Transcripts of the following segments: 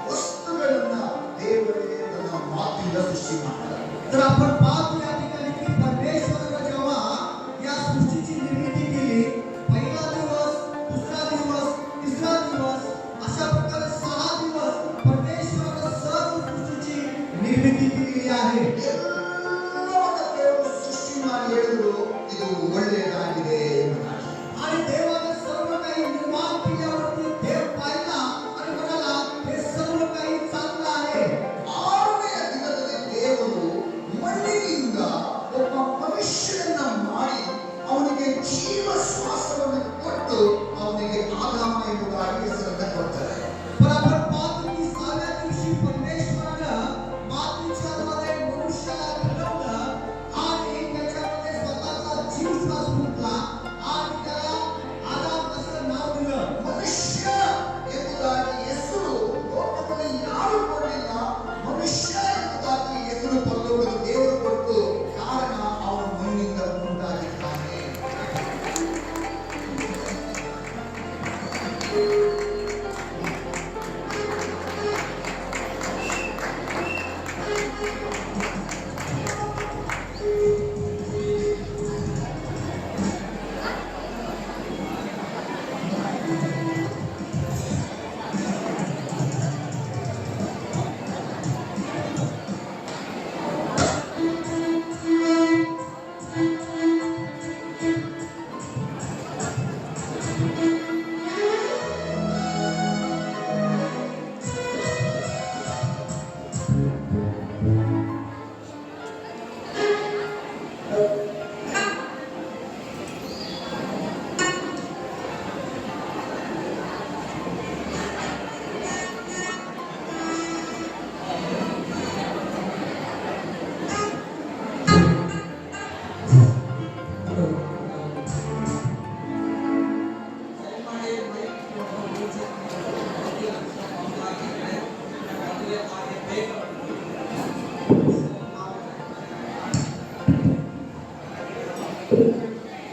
वस्तुಗಳನ್ನ देवरे तನ್ನ ಮಾತಿನಿಂದ ಸೃಷ್ಟಿ ಮಾಡ್ತಾರೆ. तर आपण पाहतो या ठिकाणी की परमेश्वराने जेव्हा या सृष्टीची निर्मिती केली, पहिला दिवस, दुसरा दिवस, तिसरा दिवस अशा प्रकारे 6 दिवस परमेश्वराने सर्व सृष्टीची निर्मिती केली आहे. ಎಲ್ಲವನ್ನ ದೇವರು ಸೃಷ್ಟಿ ಮಾಡಿ ಹೇಳಿದ್ರು ಇದು ಒಳ್ಳೆಯದಾಗಿದೆ ಎಂಬುದಾಗಿ. आणि देवाने सर्व काही निर्माण केल्यावरती देव पाहिला आणि म्हणाला हे सर्व काही चांगलं आहे. ಆರನೆಯ ದಿನದಲ್ಲಿ ದೇವರು ಮಣ್ಣಿನಿಂದ ಒಬ್ಬ ಮನುಷ್ಯನನ್ನ ಮಾಡಿ ಅವನಿಗೆ ಜೀವ ಶ್ವಾಸವನ್ನು ಕೊಟ್ಟು ಅವನಿಗೆ ಆದಾಮ ಎಂಬುದಾಗಿ ಹೆಸರನ್ನು ಕೊಡ್ತಾರೆ. पण आपण पाहतो की 6व्या दिवशी परमेश्वरानं मातीच्या द्वारे मनुष्याला घडवलं आणि त्याच्यामध्ये स्वतःचा जीव श्वास फुंकला आणि त्याला आदाम असं नाव दिलं. मनुष्य ಎಂಬುದಾಗಿ ಹೆಸರು ಲೋಕದಲ್ಲಿ ಯಾರು ಕೊಡಲಿಲ್ಲ. ಮನುಷ್ಯ ಎಂಬುದಾಗಿ ಹೆಸರು ಪರಲೋಕದ ದೇವರು ಕೊಟ್ಟು, ಕಾರಣ ಅವನ ಮಣ್ಣಿನಿಂದ ಉಂಟಾಗಿದ್ದಾನೆ.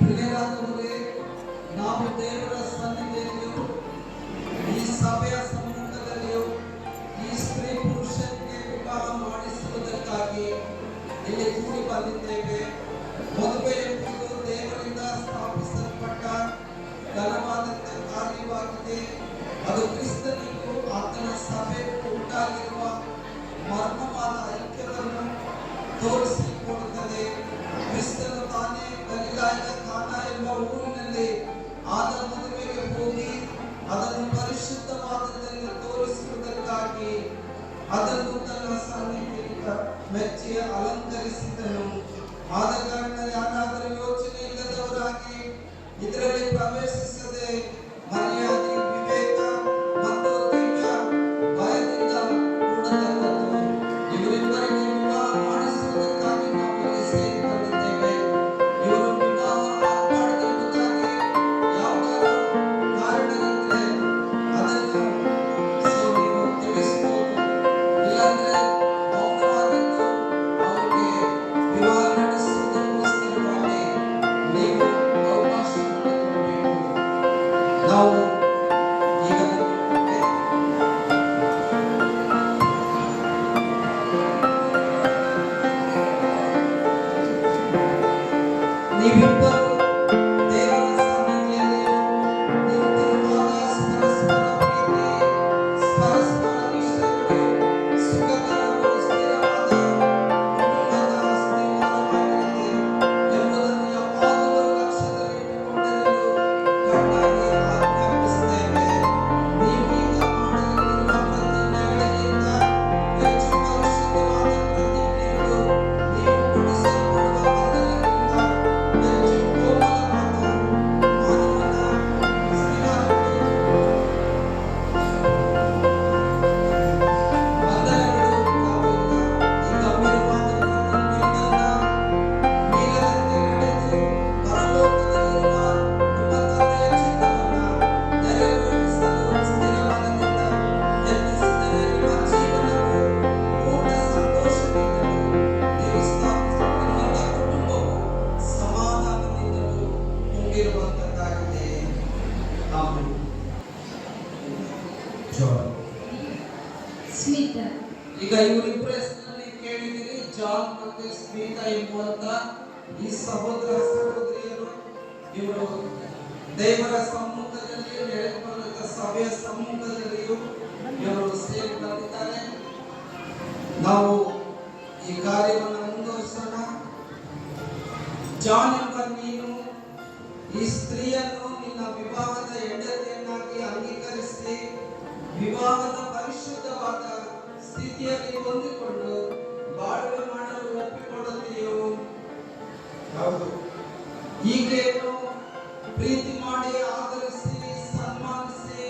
ಪ್ರಿಯರಾದವರೇ, ನಾವು ದೇವರ ಸನ್ನಿಧಿಯಲ್ಲಿಯೂ ಈ ಸಭೆಯ ಸಮ್ಮುಖದಲ್ಲಿಯೂ ಈ ಸ್ತ್ರೀ ಪುರುಷನಿಗೆ ವಿವಾಹ ಮಾಡಿಸುವುದಕ್ಕಾಗಿ ಇಲ್ಲಿ ಕೂಡಿ ಬಂದಿದ್ದೇವೆ. ಮದುವೆ ಎಂಬುದು ದೇವರಿಂದ ಸ್ಥಾಪಿಸಲ್ಪಟ್ಟ ಘನವಾದಂಥ ಕಾರ್ಯವಾಗಿದೆ. ಅದು ಕ್ರಿಸ್ತನಿಗೂ ಆತನ ಸಭೆಗೂ ಉಂಟಾಗಿರುವ ಮರ್ಮವಾದ ಐಕ್ಯವನ್ನು ತೋರಿಸಿಕೊಡುತ್ತದೆ. ಕ್ರಿಸ್ತನು ತಾನೇ ಗಲಿಲಾಯದ ಕಾನಾ ಎಂಬ ಊರಿನಲ್ಲಿ ಆದರ ಮದುವೆಗೆ ಹೋಗಿ ಅದನ್ನು ಪರಿಶುದ್ಧವಾದದ್ದನ್ನು ತೋರಿಸುವುದಕ್ಕಾಗಿ ಅದನ್ನು ತನ್ನ ಸನ್ನಿಧಿಯಿಂದ ಮೆಚ್ಚಿ ಅಲಂಕರಿಸಿದನು. ಆದ ಕಾರಣ ಯಾರಾದರೂ ಯೋಚನೆ ಇಲ್ಲದವರಾಗಿ ಇದರಲ್ಲಿ ಪ್ರವೇಶಿಸದೆ ಮರ್ಯಾದೆ, ವಿವೇಕ ಮತ್ತು ದಿವ್ಯ ಭಯದಿಂದ ಕೂಡತಕ್ಕದ್ದು. ಇವರಿಬ್ಬರಿಗೆ ವಿವಾಹ ಮಾಡಿಸುವುದಕ್ಕಾಗಿ ನಾವು ಇಲ್ಲಿ ಸೇರಿ ಬಂದಿದ್ದೇವೆ. ಇವರು ವಿವಾಹ ಮಾಡದಿರುವುದಕ್ಕಾಗಿ ಯಾವುದಾದರೂ ಕಾರಣವಿದ್ದರೆ ಅದನ್ನು ನೀವು ತಿಳಿಸಬಹುದು. ಇಲ್ಲಾಂದ್ರೆ ಮೌನವಾಗಿದ್ದು ಅವರಿಗೆ ವಿವಾಹ ನಡೆಸುವುದಕ್ಕೋಸ್ಕರವಾಗಿ ನೀವು ಅವಕಾಶ ಮಾಡಿಕೊಡಬೇಕು. ನಾವು ಈಗ ನೀವಿಬ್ಬರು ದೇವರ ಸನ್ನಿಧಿಯಲ್ಲಿಯೂ ನಿಂತಿರುವಾಗ ಪರಸ್ಪರ ಪ್ರೀತಿ, ಪರಸ್ಪರ ನಿಷ್ಠೆಗಳು, ಸುಖಕರವೂ ಸ್ಥಿರವಾದ ಕುಟುಂಬದ ಸ್ಥಿರವಾದವಾಗಿದೆ ಎಂಬುದನ್ನು ಯಾವಾಗಲೂ ಲಕ್ಷ್ಯದಲ್ಲಿಟ್ಟುಕೊಂಡಿರಲು ಕಣ್ಣಾಗಿ ಆಜ್ಞಾಪಿಸುತ್ತೇನೆ. ಕೊಟ್ಟಿರುವಂತದ್ದಾಗಿದೆ. ಆಮೆನ್. ಸ್ಮಿತ. ಈಗ ಇವರಿಬ್ಬರ ಹೆಸರಲ್ಲಿ ಕೇಳಿದಿರಿ, ಜಾನ್ ಮತ್ತೆ ಸ್ಮಿತ ಎಂಬುವಂತ ಈ ಸಹೋದರ ಸಹೋದರಿಯರು. ಇವರು ದೇವರ ಸಮ್ಮುಖದಲ್ಲಿ ನೆರೆದುಕೊಂಡಂತ ಸಭೆಯ ಸಮ್ಮುಖದಲ್ಲಿಯೂ ಇವರು ಸೇರಿ ಬಂದಿದ್ದಾರೆ. ನಾವು ಈ ಕಾರ್ಯವನ್ನು ಮುಂದುವರಿಸೋಣ. ಜಾನ್ ಎಂಬ ನೀನು ಈ ಸ್ತ್ರೀಯನ್ನು ನಿನ್ನ ವಿವಾಹದ ಹೆಂಡತಿಯನ್ನಾಗಿ ಅಂಗೀಕರಿಸಿ ವಿವಾಹದ ಪರಿಶುದ್ಧವಾದ ಸ್ಥಿತಿಯಲ್ಲಿ ಹೊಂದಿಕೊಂಡು ಬಾಳ್ವೆ ಮಾಡಲು ಒಪ್ಪಿಕೊಳ್ಳುತ್ತೀಯೋ? ಹೌದು. ಈಗೇನು ಪ್ರೀತಿ ಮಾಡಿ ಆದರಿಸಿ ಸನ್ಮಾನಿಸಿ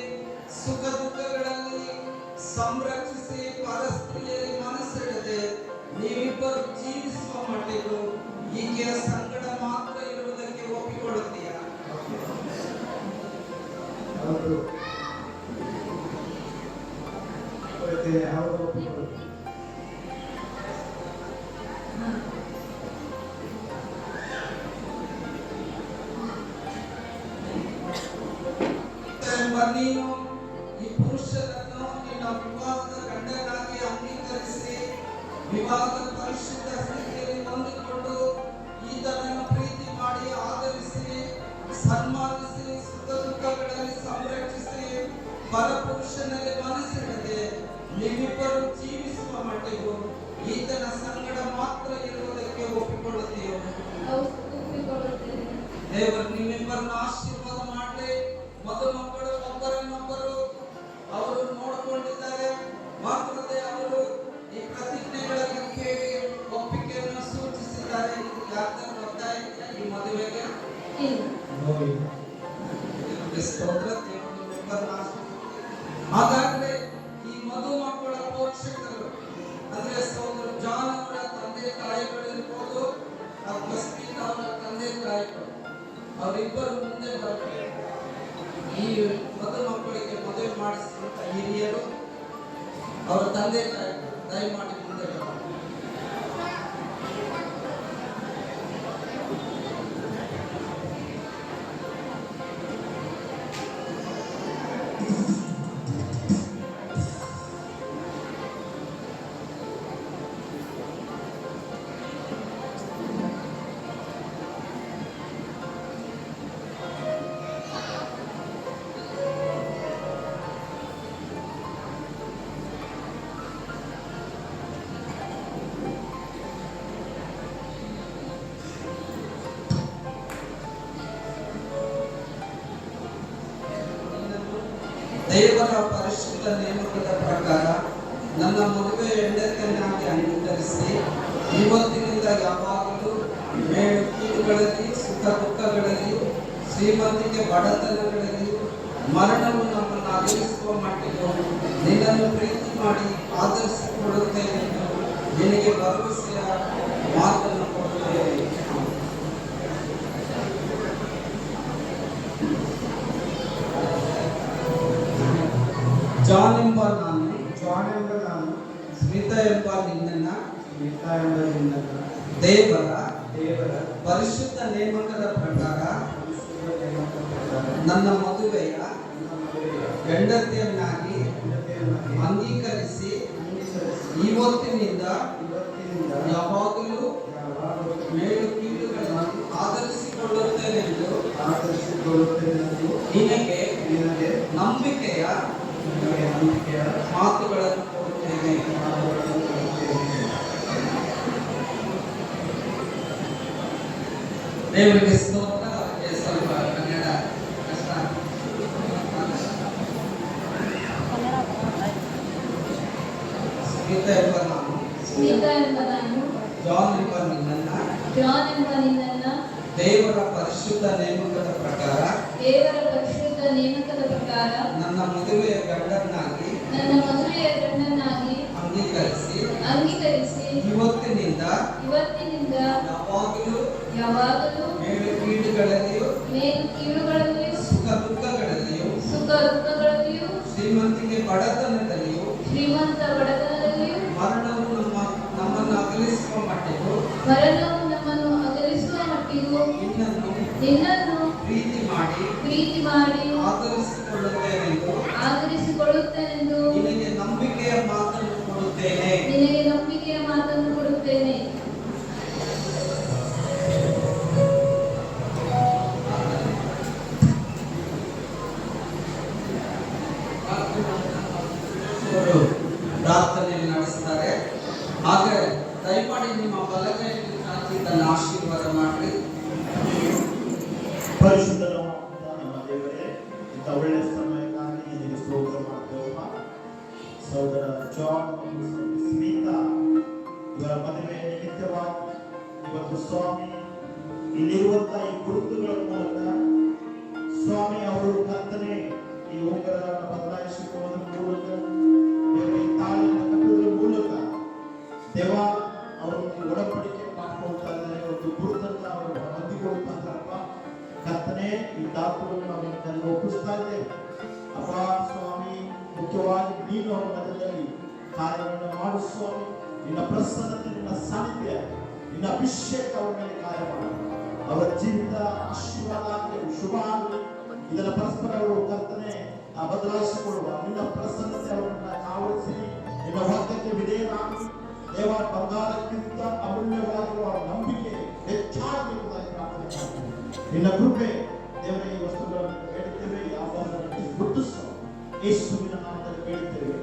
ಸುಖ ದುಃಖಗಳಲ್ಲಿ ಸಂರಕ್ಷಿಸಿ ಪರಸ್ತ್ರೀಯರಿಗೆ ಮನಸ್ಸಿಡದೆ ನೀವಿಬ್ಬರು ಜೀವಿಸುವ ಮಟ್ಟಿಗೂ ಈಕೆಯ ಸಂಕಟ ಮಾತ್ರ ಇರುವುದಕ್ಕೆ ಒಪ್ಪಿಕೊಳ್ಳುತ್ತೀಯ? ಹೌದು. ನೀನು ಈ ಪುರುಷರನ್ನು ನಿನ್ನ ವಿವಾಹದ ಗಂಡನಾಗಿ ಅಂಗೀಕರಿಸಿ ವಿವಾಹದ ಪರಿಶುದ್ಧ ಸ್ಥಿತಿಯಲ್ಲಿ ಹೊಂದಿಕೊಂಡು ಈತನನ್ನು ಪ್ರೀತಿ ಮಾಡಿ ಆದರಿಸಿ ಸನ್ಮಾನಿಸಿ ಸುಖ ದುಃಖಗಳಲ್ಲಿ ಸಂರಕ್ಷಿಸಿ ಪರಪುರುಷನಲ್ಲಿ ಮನಸ್ಸಿಡದೆ ನೀವಿಬ್ಬರು ಜೀವಿಸುವ ಮಟ್ಟಿಗೂ ಈತನ ಸಂಗಡ ಮಾತ್ರ ಇರುವುದಕ್ಕೆ ಒಪ್ಪಿಕೊಳ್ಳುತ್ತೀಯೋ? ದೇವರು ನಿಮ್ಮಿಬ್ಬರನ್ನ ಆಶೀರ್ವಾದ ಮಾಡಲಿ. ಮಕ್ಕಳು ಒಬ್ಬರನ್ನೊಬ್ಬರು ಅವರು ನೋಡಿಕೊಂಡಿದ್ದಾರೆ. ಮಾತ್ರದೇ ಅವರು ಈ ಪ್ರತಿಜ್ಞೆಗಳನ್ನು ಕೇಳಿ ಒಪ್ಪಿಗೆಯನ್ನು ಸೂಚಿಸಿದ್ದಾರೆ. ಯಾರ್ದಾರು ಒತ್ತಾಯ ಈ ಮದುವೆಗೆ? ಸ್ತೋತ್ರ. ದೇವರು ನಿಮ್ಮಿಬ್ಬರನ್ನ ಆಶೀರ್ವದಿಸಲಿ. ಹಾಗಾದ್ರೆ ಈ ಮಕ್ಕಳ ಪೋಷಕರು ಅಂದ್ರೆ ಸಹೋದರ ಜಾನ್ ಅವರ ತಂದೆ ತಾಯಿಗಳು ಇರ್ಬೋದು ಅಥವಾ ಸ್ಮಿತಾ ಅವರ ತಂದೆ ತಾಯಿಗಳು, ಅವರಿಬ್ಬರು ಮುಂದೆ ಬರಬೇಕು. ಈ ಮಕ್ಕಳಿಗೆ ಮದುವೆ ಮಾಡಿಸಿದಂತ ಹಿರಿಯರು ಅವರ ತಂದೆ ತಾಯಿಗಳು ದಯಮಾಡಿ ಮುಂದೆ ಬರಬೇಕು. ದೇವರ ಪರಿಶುದ್ಧ ನೇಮಕದ ಪ್ರಕಾರ ನನ್ನ ಮದುವೆ ಹೆಂಡತಿಯನ್ನಾಗಿ ಅಂಗೀಕರಿಸಿ ಇವತ್ತಿನಿಂದ ಯಾವಾಗಲೂ ಮೇಲು ಕೀಳುಗಳಲ್ಲಿ ಸುಖ ದುಃಖಗಳಲ್ಲಿ ಶ್ರೀಮಂತಿಕೆ ಬಡತನಗಳಲ್ಲಿ ಮರಣವು ನಮ್ಮನ್ನು ಅಗಲಿಸುವ ಮಟ್ಟಿಗೂ ನಿನ್ನನ್ನು ಪ್ರೀತಿ ಮಾಡಿ ಆದರಿಸಿಕೊಳ್ಳುತ್ತೇನೆ ಎಂದು ನಿನಗೆ ಭರವಸೆಯ ಮಾತನ್ನು ಕೊಡುತ್ತೇನೆ. ಜಾನ್ ಎಂಬ ನಾನು ಸ್ಮಿತಾ ಎಂಬ ನಿನ್ನನ್ನ ದೇವರ ಪರಿಶುದ್ಧ ನೇಮಕದ ಪ್ರಕಾರ ನನ್ನ ಮದುವೆಯ ಹೆಂಡತಿಯನ್ನಾಗಿ ಅಂಗೀಕರಿಸಿ ಇವತ್ತಿನಿಂದ ಯಾವಾಗಲೂ ಮೇಲು ಕೀಳುಗಳನ್ನು ಆಧರಿಸಿಕೊಳ್ಳುತ್ತೇನೆ ಎಂದು ನಿನಗೆ ನಂಬಿಕೆಯ ಮಾತುಗಳನ್ನು ಕೊಡುತ್ತೇನೆ. ದೇವರಿಗೆ ಸ್ತೋತ್ರ. ಸ್ವಲ್ಪ ಕನ್ನಡ ಕಷ್ಟ. ಸ್ಮಿತಾ ಎಂಬ ನಾನು ಜಾನ್ ಎಂಬ ನಿನ್ನನ್ನ ದೇವರ ಪರಿಶುದ್ಧ ನೇಮಕದ ಪ್ರಕಾರ ನನ್ನ ಮದುವೆಯ ಗಂಡನಾಗಿ ಅಂಗೀಕರಿಸಿ ಇವತ್ತಿನಿಂದ ಯಾವಾಗಲೂ ಮೇಲು ಕೀಳುಗಳಲ್ಲಿಯೂ ಸುಖ ದುಃಖಗಳಲ್ಲಿಯೂ ಶ್ರೀಮಂತಿಕೆ ಬಡತನದಲ್ಲಿಯೂ ಮರಣವು ನಮ್ಮನ್ನು ಅಗಲಿಸುವ ಮಟ್ಟಿಗೂ ನಿನ್ನನ್ನು ಪ್ರೀತಿ ಮಾಡಿ ಆದರಿಸಿಕೊಳ್ಳುತ್ತೇನೆಂದು ನಿನಗೆ ನಂಬಿಕೆಯ ಮಾತನ್ನು ಕೊಡುತ್ತೇನೆ. ಪ್ರಾರ್ಥನೆಯನ್ನು ನಡೆಸ್ತಾರೆ. ಹಾಗೆ ದಯಮಾಡಿ ನಿಮ್ಮ ಬಲಗೈಯಲ್ಲಿ ತನ್ನ ಆಶೀರ್ವಾದ ಮಾಡಿ. ಪರಿಶುದ್ಧನ ನಮ್ಮ ದೇವರೇ, ಇಂಥ ಒಳ್ಳೆಯ ಸಮಯಕ್ಕಾಗಿ ನಿನಗೆ ಸ್ತೋತ್ರ ಮಾಡ್ತೇವಪ್ಪ. ಸಹೋದರ ಜಾನ್ ಮತ್ತು ಸ್ಮಿತಾ ಇವರ ಮದುವೆ ನಿಮಿತ್ತವಾಗಿ ಇವತ್ತು ಸ್ವಾಮಿ ಇಲ್ಲಿರುವಂತಹ ಈ ಗುರುತುಗಳ ಮೂಲಕ ಸ್ವಾಮಿ ಅವರು ಕರ್ತನೆ ಈ ಉಂಗುರಗಳನ್ನು ಬದಲಾಯಿಸಿಕೊಳ್ಳುವುದರ ಮೂಲಕ ದೇವರ ಈ ತಾಳಿನ ಕಟ್ಟುವುದರ ಮೂಲಕ ದೇವ ಅವರು ಒಡಂಬಡಿಕೆ ಮಾಡ್ಕೊಳ್ತಾ ಇದ್ದಾರೆ. ಒಂದು ಗುರುತನ್ನ ಅವರು ಹೊಂದಿಕೊಳ್ತಾ ಇದ್ದಾರಪ್ಪ. ಕರ್ತನೆ ಈ ದಾಪುರವನ್ನು ನಾವು ಒಪ್ಪಿಸ್ತಾ ಇದ್ದೇವೆ ಅಪ್ಪ. ಸ್ವಾಮಿ ಮುಖ್ಯವಾಗಿ ನೀನು ಅವರ ಮಧ್ಯದಲ್ಲಿ ಕಾರ್ಯವನ್ನು ಮಾಡು ಸ್ವಾಮಿ. ನಿನ್ನ ಪ್ರಸನ್ನತೆ, ನಿನ್ನ ಸಾನ್ನಿಧ್ಯ, ನಿನ್ನ ಅಭಿಷೇಕ ಅವರ ಮೇಲೆ ಕಾರ್ಯ ಮಾಡು. ಅವರ ಜೀವಿತ ಆಶೀರ್ವಾದ ಆಗಲಿ, ಶುಭ ಆಗಲಿ. ಇದರ ಪರಸ್ಪರ ಅವರು ಕರ್ತನೆ ಬದಲಾಯಿಸಿಕೊಳ್ಳುವ ನಿನ್ನ ಪ್ರಸನ್ನತೆ ಅವರನ್ನ ಆವರಿಸಿ ನಿನ್ನ ವಾಕ್ಯಕ್ಕೆ ವಿಧೇಯರಾಗಿ ದೇವ ಬಂಗಾರಕ್ಕಿಂತ ಅಮೂಲ್ಯವಾಗಿರುವ ನಂಬಿಕೆ ಹೆಚ್ಚಾಗಬೇಕುದಾಗಿ ಪ್ರಾರ್ಥನೆ ಮಾಡ್ತೇವೆ. ನಿನ್ನ ಕೃಪೆ ದೇವರ ಈ ವಸ್ತುಗಳನ್ನು ಬೇಡುತ್ತೇವೆ. ಯಾವಾಗಲೂ ಗುರುತಿಸು ಯೇಸುವಿನ ನಾಮದಲ್ಲಿ ಬೇಡುತ್ತೇವೆ.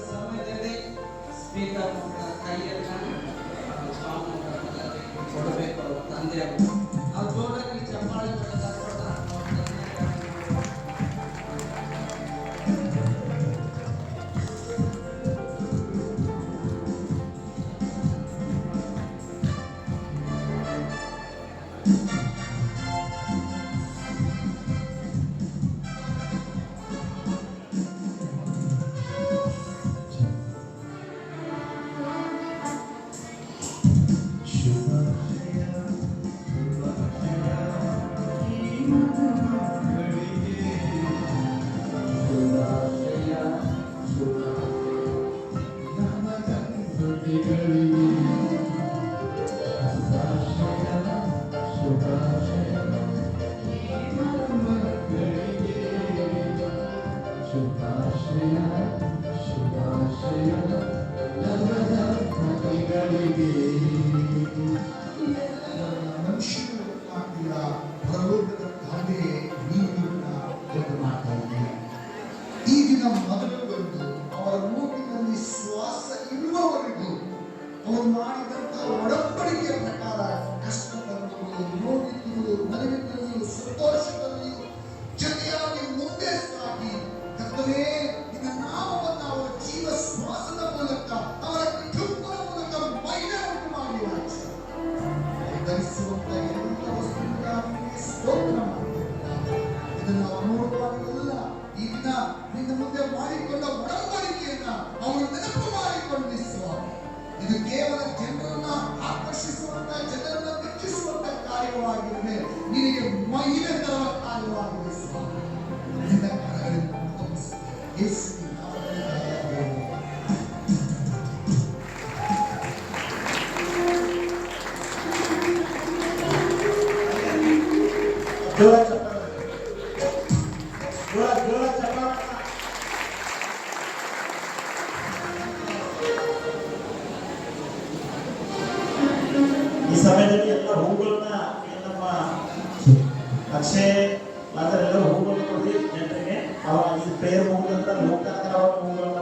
ಸಮಯದಲ್ಲಿ ಸ್ಪೀಕರ್ ಕೈಯನ್ನು ಕೊಡಬೇಕು ಅವರ ತಂದೆ ನಾವು ಜೋರಾಗಿ ಚಪ್ಪಾಳೆ ಈ ದಿನ ಮೊದಲುಗೊಂಡು ಅವರ ಮೂಗಿನಲ್ಲಿ ಶ್ವಾಸ ಇರುವವರೆಗೂ ಅವರು ಮಾಡಿದಂತಹ ಒಡಂಬಡಿಕೆಯ ಪ್ರಕಾರ ಕಷ್ಟ ಬಂದವರು, ನೋವಿದ್ದವರು, ನಲಿವಿದ್ದವರು, ಸಂತೋಷದಲ್ಲಿಯೂ ಜೊತೆಯಾಗಿ ಮುಂದೆ ಸಾಗಿ ಕರ್ತನೇ ನಿನ್ನ ನಾಮವನ್ನು ಅವರ ಜೀವ ಶ್ವಾಸದ ಮೂಲಕ ಅವರ ಕುಟುಂಬದ ಮೂಲಕ ಮಹಿಳೆ ಉಂಟು ಮಾಡಿ ಧರಿಸುವಂತ ಎಲ್ಲ ವಸ್ತುಗಳಿಗಾಗಿ ಸ್ತೋತ್ರ ಮಾಡುತ್ತೇವೆ. ಇದನ್ನು ನಾವು ನೋಡುವಾಗಲೆಲ್ಲ ಈ ದಿನ ನಿನ್ನ ಮುಂದೆ ಮಾಡಿಕೊಂಡ ಒಡಂಬಡಿಕೆಯನ್ನ ಅವರು ನೆನಪು ಮಾಡಿಕೊಂಡಿಸುವ ಇದು ಕೇವಲ ಜನರನ್ನ ಆಕರ್ಷಿಸುವಂತ, ಜನರನ್ನ ಮೆಚ್ಚಿಸುವಂತ ಕಾರ್ಯವಾಗಿರದೆ ನಿನಗೆ ಮಹಿಳೆ ತರುವ ಕಾರ್ಯವಾಗಿದೆ ಸ್ವಾಮಿ. ನಿನ್ನ ಕರಗಳಿಂದ ಮುಗಿಸು. ಯೇಸುವಿನ ನಾಮದಲ್ಲಿ ಧನ್ಯವಾದಗಳು. ಈ ಸಮಯದಲ್ಲಿ ಎಲ್ಲ ಹೂಗಳನ್ನ ನಮ್ಮ ಅಕ್ಷಯ್ ಅದರೆಲ್ಲ ಹೂಗಳನ್ನು ಕೊಡಿ ಜನರಿಗೆ. ಅವಾಗ ಇದು ಪ್ರೇಯರ್ ಮುಗಿದ ನಂತರ ಲೋಕಾಂತರ ಹೂಗಳನ್ನ